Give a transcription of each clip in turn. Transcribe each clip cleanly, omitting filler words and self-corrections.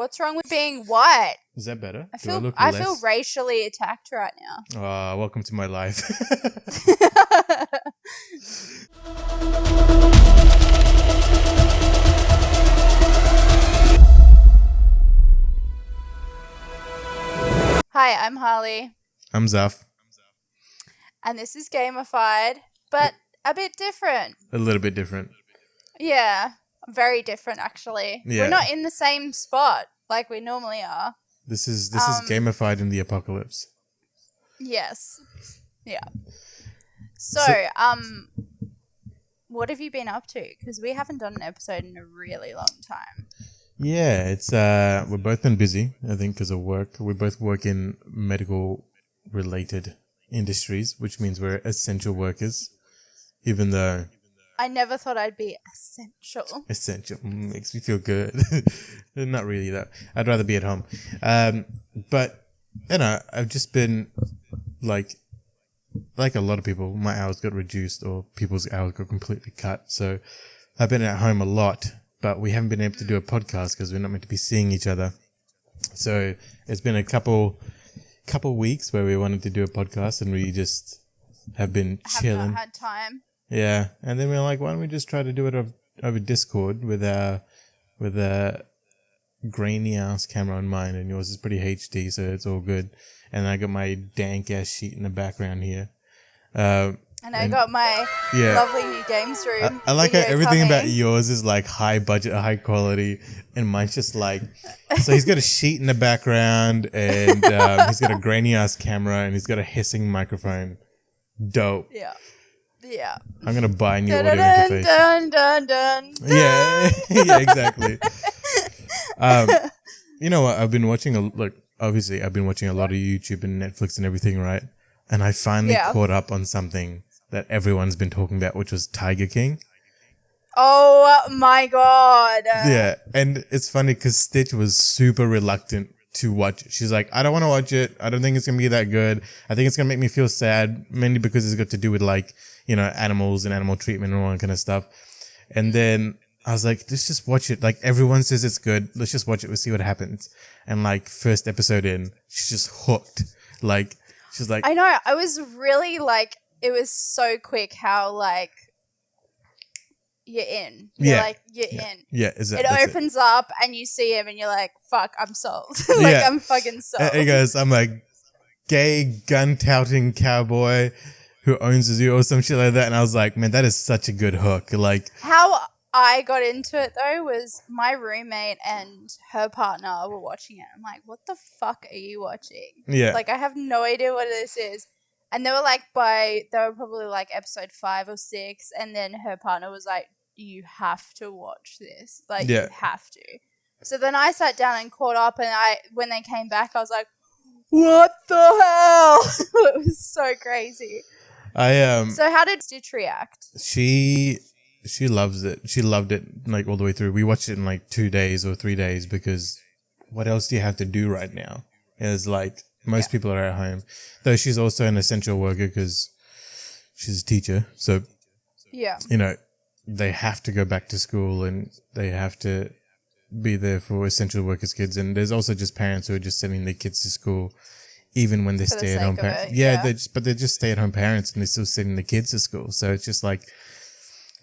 What's wrong with being white? Is that better? I feel racially attacked right now. Welcome to my life. Hi, I'm Harley. I'm Zaf. And this is Gamified, but a bit different. A little bit different. Yeah, very different actually. Yeah. We're not in the same spot like we normally are. This is Gamified in the apocalypse. Yes. Yeah. So, what have you been up to? Because we haven't done an episode in a really long time. Yeah, it's we've both been busy, I think, because of work. We both work in medical related industries, which means we're essential workers, even though I never thought I'd be essential. Makes me feel good. Not really though. I'd rather be at home. But you know, I've just been like a lot of people, my hours got reduced or people's hours got completely cut. So I've been at home a lot, but we haven't been able to do a podcast because we're not meant to be seeing each other. So it's been a couple weeks where we wanted to do a podcast and we just have been chilling. Have not had time. Yeah, and then we're like, why don't we just try to do it over Discord with a grainy ass camera on mine, and yours is pretty HD, so it's all good. And I got my dank ass sheet in the background here. And I got my lovely new games room. I like how everything about yours is like high budget, high quality, and mine's just like. So he's got a sheet in the background, and he's got a grainy ass camera, and he's got a hissing microphone. Dope. Yeah. Yeah. I'm gonna buy a new audio interface. Dun. Yeah, yeah, exactly. You know what? I've been watching I've been watching a lot of YouTube and Netflix and everything, right? And I finally caught up on something that everyone's been talking about, which was Tiger King. Oh my god. Yeah, and it's funny because Stitch was super reluctant to watch it. She's like, I don't want to watch it. I don't think it's going to be that good. I think it's going to make me feel sad, mainly because it's got to do with like, you know, animals and animal treatment and all that kind of stuff. And then I was like, let's just watch it. Like everyone says it's good. Let's just watch it. We'll see what happens. And like first episode in, she's just hooked. Like, she's like, I know. I was really like, it was so quick how like, you're in. You're in. Yeah, it opens up and you see him and you're like, fuck, I'm sold. I'm fucking sold. He goes, I'm like, gay gun-touting cowboy who owns a zoo or some shit like that. And I was like, man, that is such a good hook. Like, how I got into it though was my roommate and her partner were watching it. I'm like, what the fuck are you watching? Yeah. Like, I have no idea what this is. And they were probably like episode 5 or 6. And then her partner was like, you have to watch this. Like, you have to. So then I sat down and caught up. And when they came back, I was like, what the hell? It was so crazy. So how did Stitch react? She loves it. She loved it like all the way through. We watched it in like 2 days or 3 days because what else do you have to do right now? It's like most people are at home. Though she's also an essential worker because she's a teacher. So, you know, they have to go back to school and they have to be there for essential workers' kids. And there's also just parents who are just sending their kids to school even when they're stay-at-home parents. They're just stay-at-home parents and they're still sending the kids to school. So it's just like,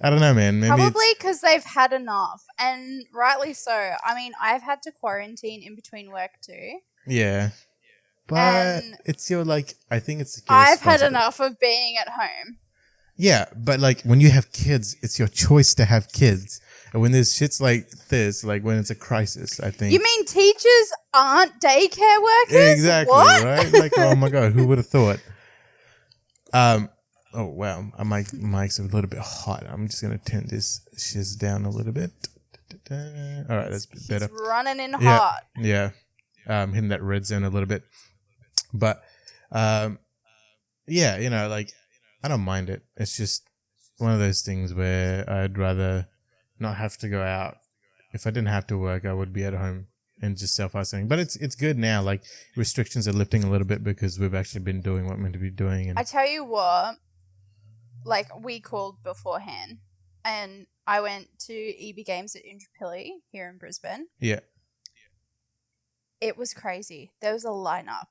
I don't know, man. Maybe probably because they've had enough, and rightly so. I mean, I've had to quarantine in between work too. Yeah. But and it's your, like, I think it's... I've had enough of being at home. Yeah, but, like, when you have kids, it's your choice to have kids. And when there's shits like this, like, when it's a crisis, I think... You mean teachers aren't daycare workers? Exactly, what? Right? Like, oh my God, who would have thought? Oh, wow. My mic's a little bit hot. I'm just going to turn this shiz down a little bit. All right, that's better. It's running in hot. Yeah. Hitting that red zone a little bit. But, yeah, you know, like, I don't mind it. It's just one of those things where I'd rather not have to go out. If I didn't have to work, I would be at home and just self-isolating. But it's good now. Like, restrictions are lifting a little bit because we've actually been doing what we're meant to be doing. And I tell you what, like, we called beforehand and I went to EB Games at Intrapilli here in Brisbane. Yeah. It was crazy. There was a lineup.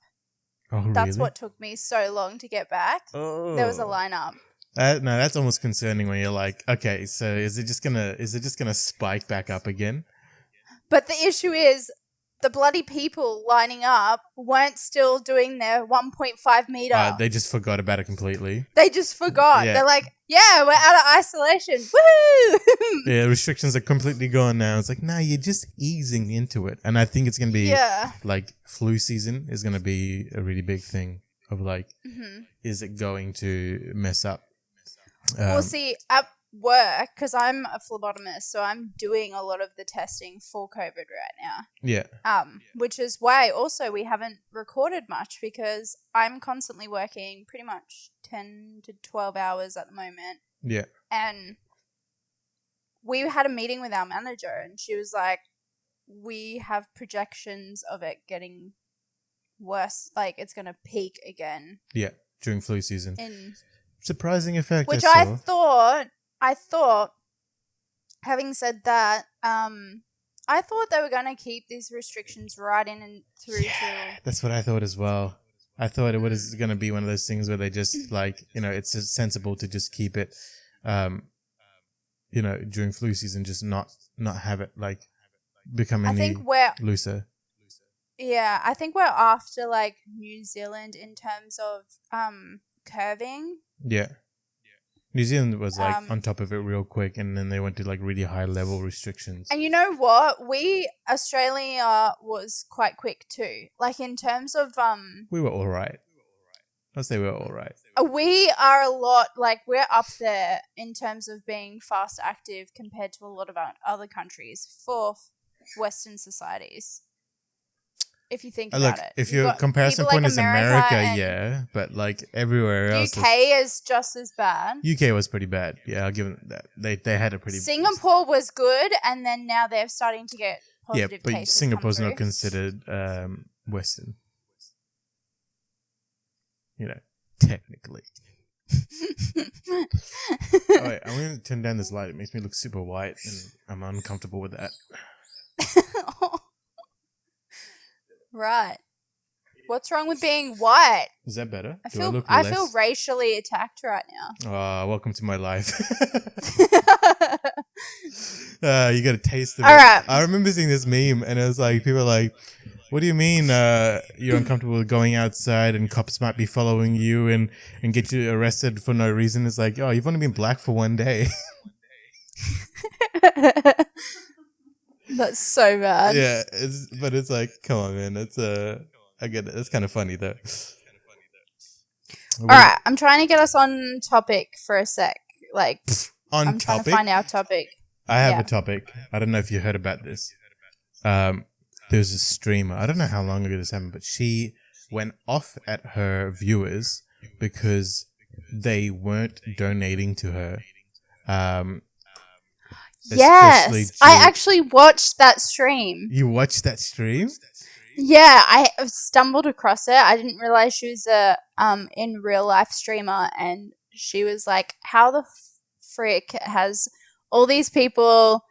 Oh, really? That's what took me so long to get back. Oh. There was a lineup. No, that's almost concerning when you're like, okay, so is it just gonna spike back up again? But the issue is the bloody people lining up weren't still doing their 1.5 meter. They just forgot about it completely. They just forgot. Yeah. They're like, yeah, we're out of isolation. Woohoo! Yeah, restrictions are completely gone now. It's like, nah, you're just easing into it. And I think it's going to be like flu season is going to be a really big thing of like, is it going to mess up? Well, see, at work, because I'm a phlebotomist, so I'm doing a lot of the testing for COVID right now. Yeah. Which is why also we haven't recorded much because I'm constantly working pretty much 10 to 12 hours at the moment. Yeah. And we had a meeting with our manager and she was like, we have projections of it getting worse. Like it's going to peak again. Yeah. During flu season. Surprising effect. Which I thought, having said that, I thought they were going to keep these restrictions right in and through till... That's what I thought as well. I thought it was going to be one of those things where they just like, you know, it's just sensible to just keep it, you know, during flu season, just not have it like become any looser. Yeah, I think we're after like New Zealand in terms of curving. Yeah. New Zealand was like on top of it real quick and then they went to like really high level restrictions. And you know what? Australia was quite quick too. Like in terms of we were all right. I'll say we were all right. We are a lot, like we're up there in terms of being fast active compared to a lot of other countries for Western societies. If you think about it. If your comparison point is America, yeah, but like everywhere else. UK is just as bad. UK was pretty bad. Yeah, I'll give them that. They had a pretty... Singapore was good, and then now they're starting to get positive cases. Yeah, but Singapore's not considered Western. You know, technically. Oh, wait, I'm going to turn down this light. It makes me look super white, and I'm uncomfortable with that. Right. What's wrong with being white? Is that better? I feel racially attacked right now. Welcome to my life. You got a taste of it. All right. I remember seeing this meme, and it was like, people are like, what do you mean you're uncomfortable with going outside and cops might be following you and get you arrested for no reason? It's like, oh, you've only been black for one day. That's so bad. Yeah, but it's like, come on, man. I get it. It's kind of funny, though. All right, I'm trying to get us on topic for a sec. Like, I'm trying to find our topic. I have a topic. I don't know if you heard about this. There's a streamer. I don't know how long ago this happened, but she went off at her viewers because they weren't donating to her. Yes, I actually watched that stream. You watched that stream? Yeah, I stumbled across it. I didn't realize she was a in real life streamer, and she was like, "How the frick has all these people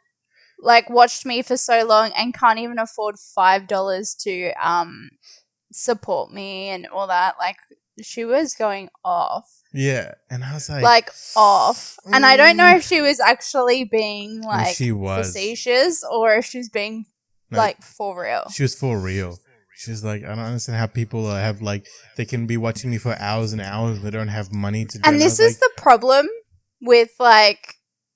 like watched me for so long and can't even afford $5 to support me and all that?" Like, she was going off. Yeah, and I was like off. And I don't know if she was actually being like she was facetious or if she was being like for real. She was for real. She was like, I don't understand how people have like, they can be watching me for hours and hours, they don't have money to do. And this is the problem with like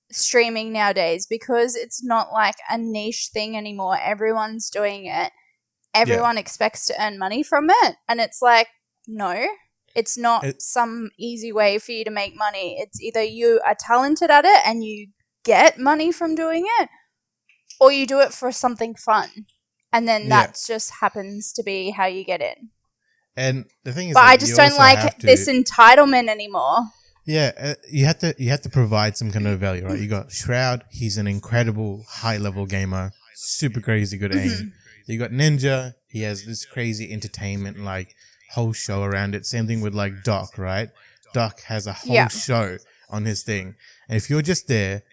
streaming nowadays, because it's not like a niche thing anymore. Everyone's doing it. Everyone expects to earn money from it. And it's like, no. It's not some easy way for you to make money. It's either you are talented at it and you get money from doing it, or you do it for something fun. And then that just happens to be how you get in. And the thing is, but I just don't like this entitlement anymore. Yeah, you have to provide some kind of value, right? You got Shroud, he's an incredible high-level gamer, super crazy good aim. You got Ninja, he has this crazy entertainment, like, whole show around it. Same thing with like Doc, right? Doc has a whole show on his thing. And if you're just there,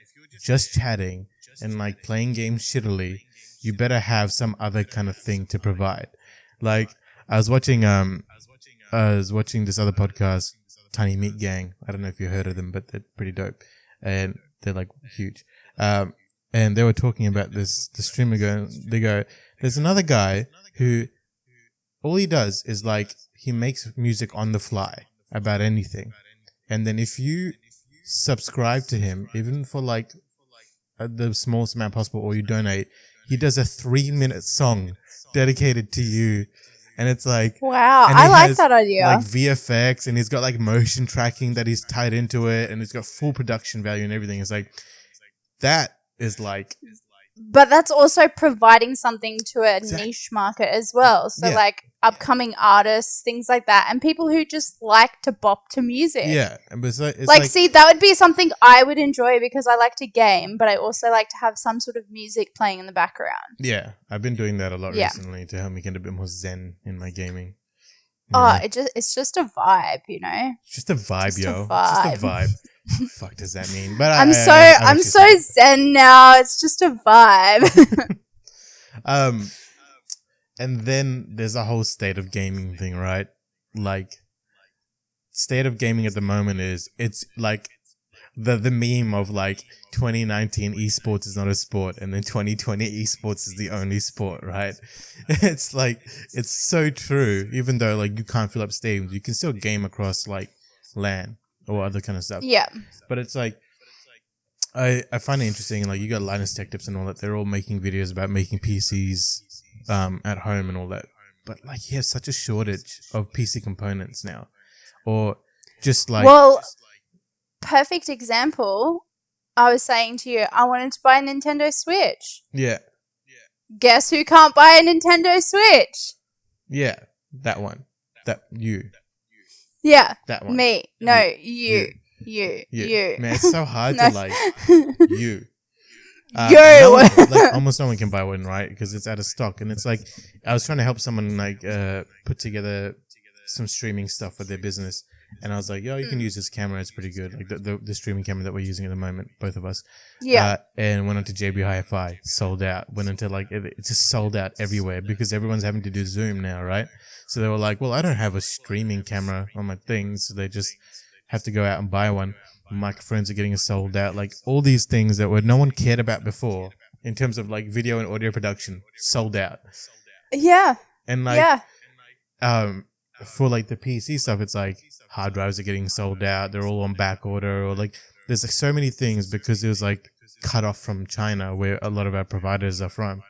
just chatting and like playing games shittily, you better have some other kind of thing to provide. Like I was watching this other podcast, Tiny Meat Gang. I don't know if you heard of them, but they're pretty dope, and they're like huge. And they were talking about this. The streamer they go, there's another guy who all he does is like he makes music on the fly about anything, and then if you subscribe to him, even for like the smallest amount possible, or you donate, he does a 3-minute song dedicated to you. And it's like, wow, I like that idea. Like VFX, and he's got like motion tracking that he's tied into it, and it's got full production value and everything. It's like, that is like. But that's also providing something to a niche market as well. So like upcoming artists, things like that, and people who just like to bop to music. Yeah, but it's like see, that would be something I would enjoy because I like to game, but I also like to have some sort of music playing in the background. Yeah, I've been doing that a lot recently to help me get a bit more zen in my gaming. It's just a vibe, you know. Just a vibe, yo. Just a vibe. Fuck does that mean? But I'm so zen now. It's just a vibe. And then there's a whole state of gaming thing, right? Like, state of gaming at the moment it's like the meme of like 2019 esports is not a sport, and then 2020 esports is the only sport, right? It's like, it's so true. Even though like you can't fill up stadiums, you can still game across like LAN or other kind of stuff. Yeah. But it's like, I find it interesting. Like, you got Linus Tech Tips and all that. They're all making videos about making PCs at home and all that. But like, you have such a shortage of PC components now, or just like. Well, perfect example. I was saying to you, I wanted to buy a Nintendo Switch. Yeah. Guess who can't buy a Nintendo Switch? Yeah, that one. Yeah. That one. Me. No, you. Man, it's so hard to like you. Like almost no one can buy one, right? Because it's out of stock. And it's like, I was trying to help someone like put together some streaming stuff for their business, and I was like, yo, you can use this camera, it's pretty good. Like the streaming camera that we're using at the moment, both of us. Yeah. And went onto JB Hi-Fi, sold out. Went into like, it just sold out everywhere because everyone's having to do Zoom now, right? So they were like, well, I don't have a streaming camera on my thing, so they just have to go out and buy one. Microphones are getting sold out. Like, all these things that no one cared about before in terms of like video and audio production, sold out. Yeah. And like, for like the PC stuff, it's like hard drives are getting sold out. They're all on back order, or like there's like so many things because it was like cut off from China, where a lot of our providers are from.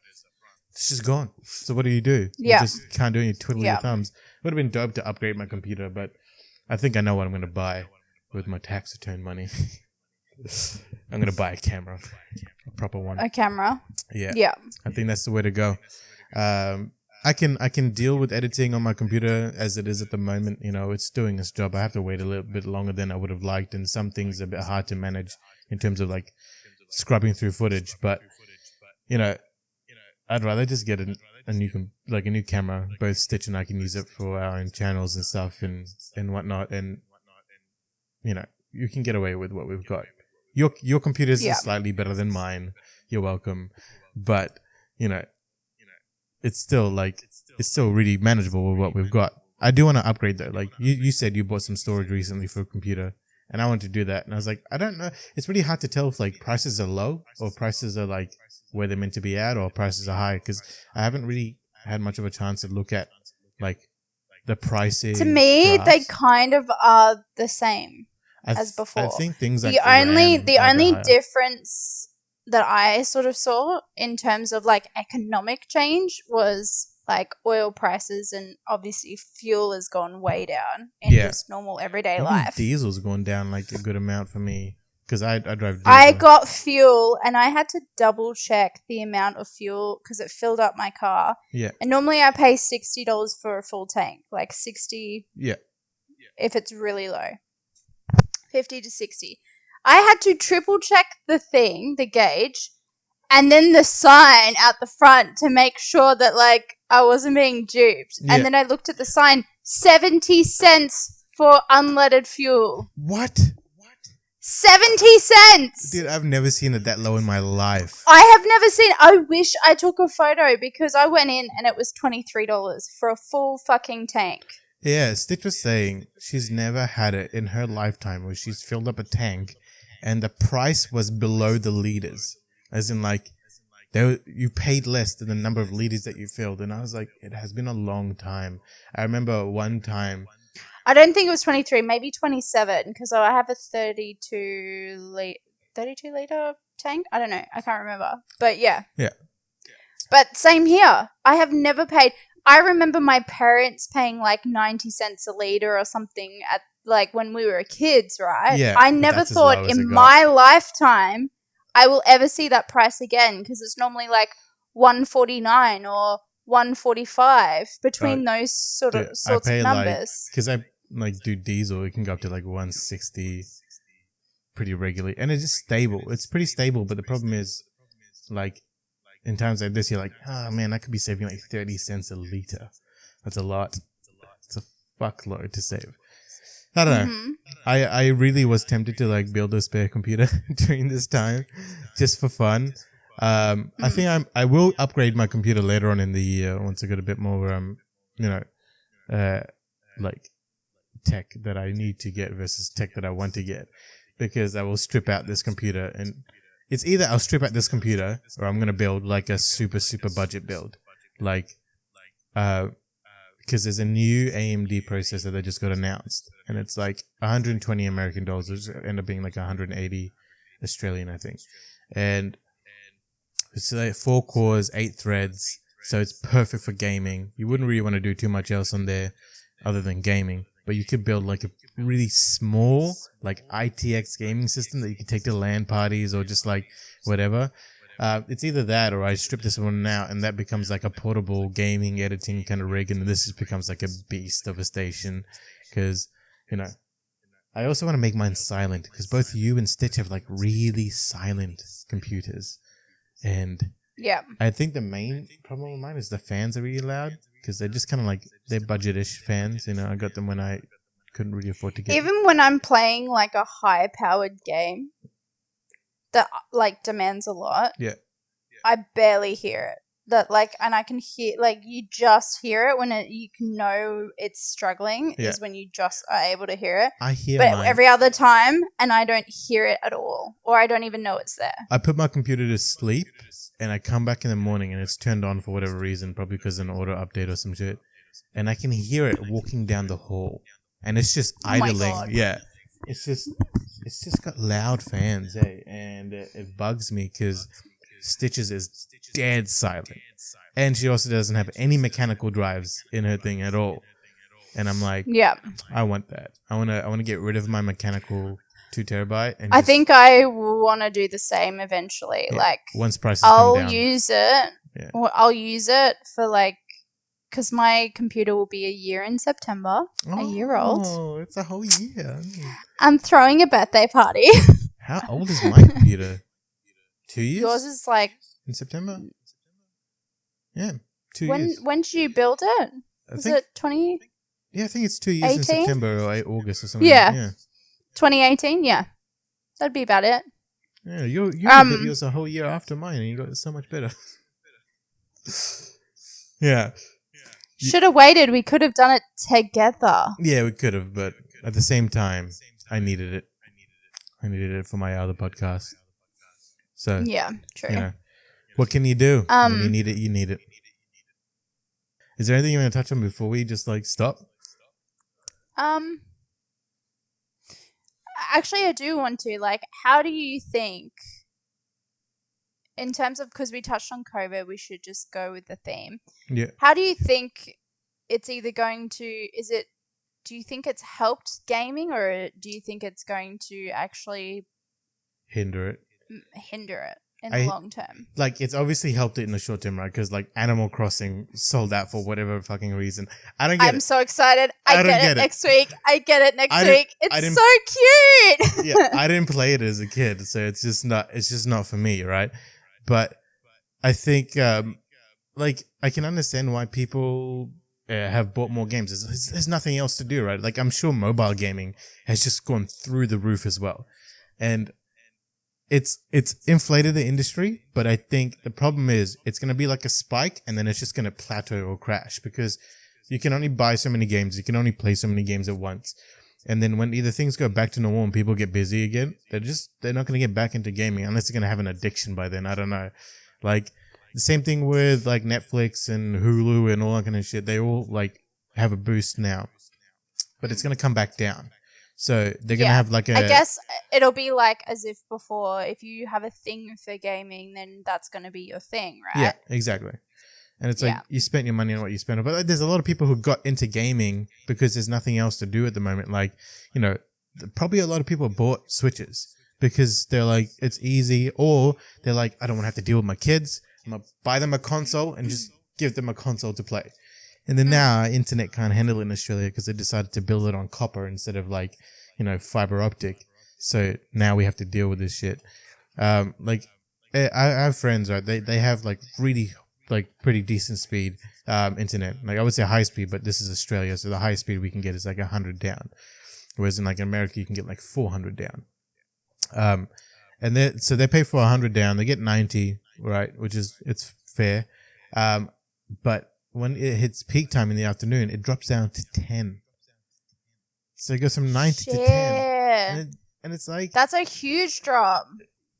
It's just gone. So what do? You just can't do any twiddling your thumbs. It would have been dope to upgrade my computer, but I think I know what I'm going to buy with my tax return money. I'm going to buy a camera, a proper one. A camera? Yeah. I think that's the way to go. I can deal with editing on my computer as it is at the moment. You know, it's doing its job. I have to wait a little bit longer than I would have liked, and some things are a bit hard to manage in terms of like scrubbing through footage. But, you know, I'd rather just get a new camera. Both Stitch and I can use it for our own channels and stuff and whatnot. And, you know, you can get away with what we've got. Your computer's slightly better than mine. You're welcome. But, you know, it's still really manageable with what we've got. I do want to upgrade though. Like you said, you bought some storage recently for a computer, and I want to do that. And I was like, I don't know. It's really hard to tell if like prices are low or prices are like where they're meant to be at, or prices are high, because I haven't really had much of a chance to look at like the pricing. To me, they kind of are the same as before. I think things like the only difference that I sort of saw in terms of like economic change was like oil prices, and obviously fuel has gone way down in just normal everyday life. Diesel's gone down like a good amount for me because I drive diesel. I got fuel and I had to double check the amount of fuel because it filled up my car. Yeah. And normally I pay $60 for a full tank, like 60. Yeah. If it's really low, 50 to 60. I had to triple check the gauge, and then the sign out the front to make sure that like I wasn't being duped. Yeah. And then I looked at the sign, 70 cents for unleaded fuel. What? 70 cents! Dude, I've never seen it that low in my life. I have never seen... I wish I took a photo because I went in and it was $23 for a full fucking tank. Yeah, Stitch was saying she's never had it in her lifetime where she's filled up a tank and the price was below the liters. As in, like, you paid less than the number of liters that you filled. And I was like, it has been a long time. I remember one time... I don't think it was 23, maybe 27, because I have a 32 liter tank. I don't know. I can't remember. But yeah. Yeah. But same here. I have never paid. I remember my parents paying like 90 cents a liter or something at like when we were kids, right? Yeah. I never thought in my lifetime I will ever see that price again because it's normally like $1.49 or $1.45 between those sorts of numbers. Because I do diesel, it can go up to like $1.60 pretty regularly, and it's just stable. It's pretty stable, but the problem is, like, in times like this, you're like, oh man, I could be saving like 30 cents a liter. That's a lot. It's a fuckload to save. I don't know. Mm-hmm. I really was tempted to like build a spare computer during this time, just for fun. I think I will upgrade my computer later on in the year once I get a bit more, like tech that I need to get versus tech that I want to get, because I will strip out this computer, and it's either I'll strip out this computer or I'm gonna build like a super budget build, like because there's a new AMD processor that just got announced, and it's like 120 American dollars. It'll end up being like 180 Australian, I think, and it's like 4 cores, 8 threads, so it's perfect for gaming. You wouldn't really want to do too much else on there other than gaming, but you could build like a really small like ITX gaming system that you could take to LAN parties or just like whatever. It's either that or I strip this one out and that becomes like a portable gaming editing kind of rig, and this just becomes like a beast of a station, because, you know, I also want to make mine silent because both you and Stitch have like really silent computers. And yeah, I think the main problem with mine is the fans are really loud because they're just kind of like, they're budget-ish fans. You know, I got them when I couldn't really afford to get them. Even when I'm playing like a high-powered game that like demands a lot, yeah, I barely hear it. That like, and I can hear, like, you just hear it when you can know it's struggling is when you just are able to hear it. I hear but mine every other time, and I don't hear it at all, or I don't even know it's there. I put my computer to sleep, and I come back in the morning, and it's turned on for whatever reason, probably because of an auto update or some shit, and I can hear it walking down the hall, and it's just idling. Yeah, it's just got loud fans, and it bugs me because Stitches is dead silent, and she also doesn't have any mechanical drives in her thing at all. And I'm like, yeah, I want that. I want to get rid of my mechanical 2 terabyte. And I think I want to do the same eventually. Yeah, like, once prices come down, I'll use it. Yeah. I'll use it for like, because my computer will be a year in September. A year old. Oh, it's a whole year. I'm throwing a birthday party. How old is my computer? 2 years? Yours is like... in September? Yeah, 2 years. When did you build it? Was it 20? Yeah, I think it's 2 years 18? In September or August or something. Yeah. 2018, yeah. That'd be about it. Yeah, you built yours a whole year after mine and you got it so much better. Yeah. Should have waited. We could have done it together. Yeah, we could have, but at the same time, I needed it. I needed it for my other podcast. So yeah, true. You know, what can you do? When you need it, you need it. Is there anything you want to touch on before we just like stop? Actually, I do want to. Like, how do you think, in terms of, because we touched on COVID, we should just go with the theme. Yeah. How do you think it's either going to? Do you think it's helped gaming, or do you think it's going to actually hinder it in the long term? Like, it's obviously helped it in the short term, right? Because like Animal Crossing sold out for whatever fucking reason. I don't get it. I'm so excited. I get it next week. I get it next week. It's so cute. Yeah, I didn't play it as a kid, so it's just not for me, right? But I think like I can understand why people have bought more games. There's nothing else to do, right? Like, I'm sure mobile gaming has just gone through the roof as well. And it's inflated the industry, but I think the problem is it's going to be like a spike and then it's just going to plateau or crash because you can only buy so many games. You can only play so many games at once. And then when either things go back to normal and people get busy again, they're not going to get back into gaming unless they're going to have an addiction by then. I don't know. Like the same thing with like Netflix and Hulu and all that kind of shit. They all like have a boost now, but it's going to come back down. So they're going to have like I guess it'll be like as if before, if you have a thing for gaming, then that's going to be your thing, right? Yeah, exactly. And it's like you spent your money on what you spent on. But like, there's a lot of people who got into gaming because there's nothing else to do at the moment. Like, you know, probably a lot of people bought Switches because they're like, it's easy. Or they're like, I don't want to have to deal with my kids. I'm going to buy them a console and just give them a console to play. And then now internet can't handle it in Australia because they decided to build it on copper instead of like, you know, fiber optic. So now we have to deal with this shit. Like I have friends, right? They have like really like pretty decent speed internet. Like I would say high speed, but this is Australia, so the highest speed we can get is like 100 down. Whereas in like America you can get like 400 down. And they pay for 100 down, they get 90, right? Which is it's fair. But when it hits peak time in the afternoon, it drops down to 10. So it goes from 90 to 10. And it's like... That's a huge drop.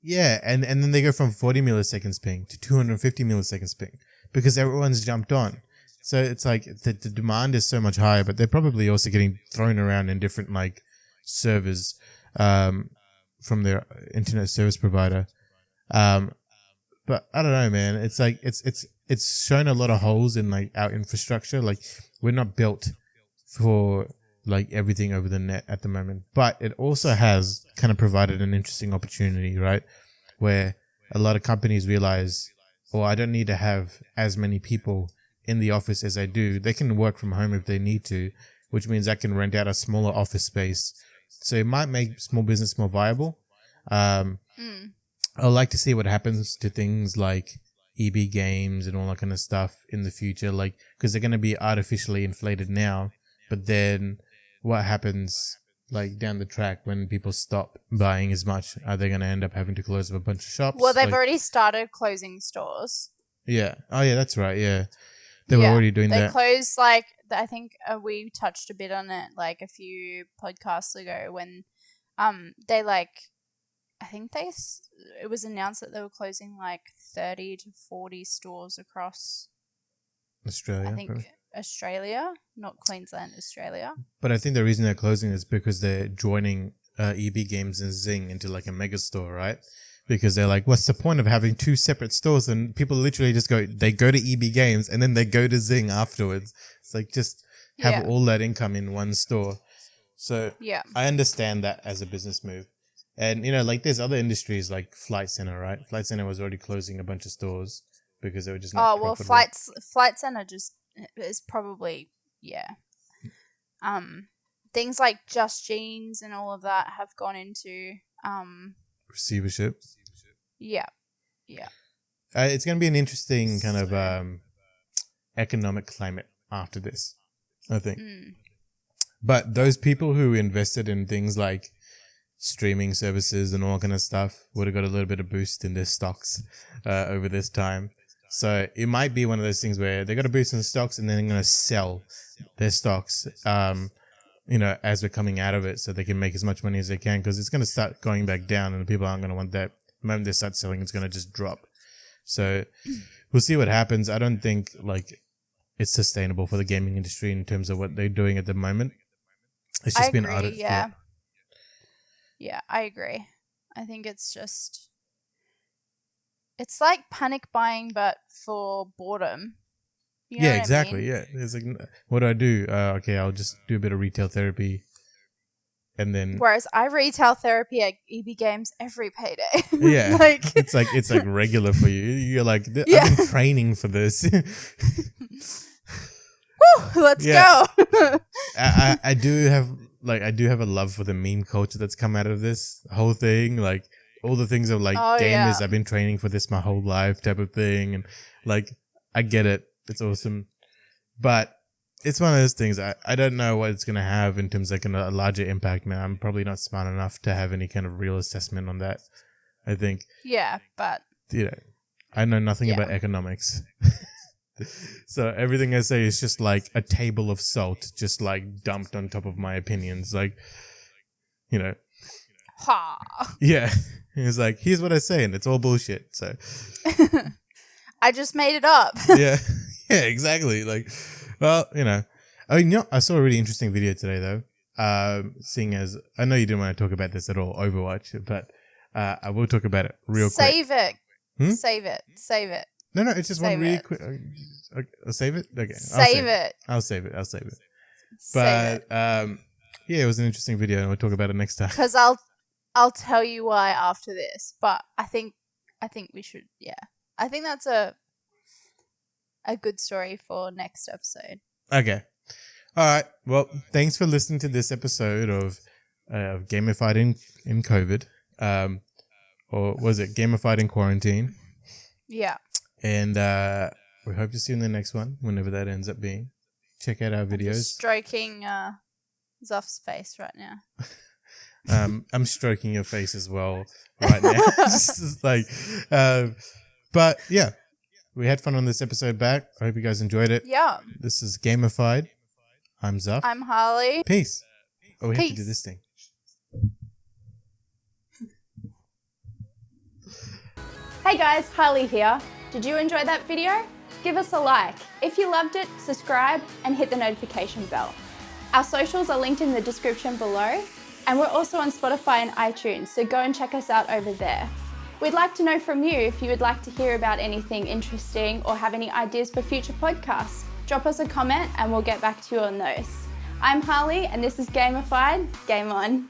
Yeah, and then they go from 40 milliseconds ping to 250 milliseconds ping because everyone's jumped on. So it's like the demand is so much higher, but they're probably also getting thrown around in different like servers from their internet service provider. But I don't know, man. It's like it's shown a lot of holes in like our infrastructure. Like we're not built for like everything over the net at the moment, but it also has kind of provided an interesting opportunity, right? Where a lot of companies realize, oh, I don't need to have as many people in the office as I do. They can work from home if they need to, which means I can rent out a smaller office space. So it might make small business more viable. I'd like to see what happens to things like EB games and all that kind of stuff in the future, like, because they're going to be artificially inflated now, but then what happens like down the track when people stop buying as much? Are they going to end up having to close up a bunch of shops? Well, they've already started closing stores. Yeah. Oh, yeah, that's right. Yeah. They were already doing that. They closed, like, I think we touched a bit on it, like, a few podcasts ago when they, like, I think it was announced that they were closing, like, 30 to 40 stores across Australia. I think probably. Australia, not Queensland, Australia. But I think the reason they're closing is because they're joining EB Games and Zing into like a mega store, right? Because they're like, what's the point of having two separate stores? And people literally just they go to EB Games and then they go to Zing afterwards. It's like just have all that income in one store. So I understand that as a business move. And, you know, like there's other industries like Flight Centre, right? Flight Centre was already closing a bunch of stores because they were just not profitable. Flight Centre just is probably, things like Just Jeans and all of that have gone into receivership. Yeah. It's going to be an interesting kind of economic climate after this, I think. But those people who invested in things like streaming services and all kind of stuff would have got a little bit of boost in their stocks over this time. So it might be one of those things where they got a boost in stocks and then they're going to sell their stocks, you know, as we're coming out of it so they can make as much money as they can because it's going to start going back down and people aren't going to want that. The moment they start selling, it's going to just drop. So we'll see what happens. I don't think like it's sustainable for the gaming industry in terms of what they're doing at the moment. It's just been out of Yeah, I agree. I think it's just... It's like panic buying, but for boredom. You know exactly. I mean? Yeah. It's like, what do? Okay, I'll just do a bit of retail therapy. And then... Whereas I retail therapy at EB Games every payday. Yeah. it's like regular for you. You're like, I've been training for this. Woo, let's go. I do have a love for the meme culture that's come out of this whole thing. Like, all the things of like gamers, I've been training for this my whole life type of thing. And like, I get it. It's awesome. But it's one of those things. I don't know what it's going to have in terms of like a larger impact, man. I'm probably not smart enough to have any kind of real assessment on that. I think. Yeah, but... I know nothing about economics. So everything I say is just like a table of salt, just like dumped on top of my opinions. Like, Ha! Yeah. It's like, here's what I say, and it's all bullshit. So I just made it up. Yeah, exactly. Like, well, I saw a really interesting video today, though. Seeing as I know you didn't want to talk about this at all, Overwatch, but I will talk about it real quick. Save it. Save it. No, it's just one really quick. I'll save it. Okay, save it. I'll save it. But yeah, it was an interesting video, and we'll talk about it next time. Because I'll tell you why after this. But I think we should. Yeah, I think that's a good story for next episode. Okay. All right. Well, thanks for listening to this episode of Gamified in COVID. Or was it Gamified in Quarantine? Yeah. And we hope to see you in the next one, whenever that ends up being. Check out our videos. I'm just stroking Zoph's face right now. I'm stroking your face as well right now. Just like, but yeah, we had fun on this episode back. I hope you guys enjoyed it. Yeah. This is Gamified. I'm Zoph. I'm Harley. Peace. Oh, we have to do this thing. Hey guys, Harley here. Did you enjoy that video? Give us a like. If you loved it, subscribe and hit the notification bell. Our socials are linked in the description below, and we're also on Spotify and iTunes, so go and check us out over there. We'd like to know from you if you would like to hear about anything interesting or have any ideas for future podcasts. Drop us a comment and we'll get back to you on those. I'm Harley and this is Gamified. Game on.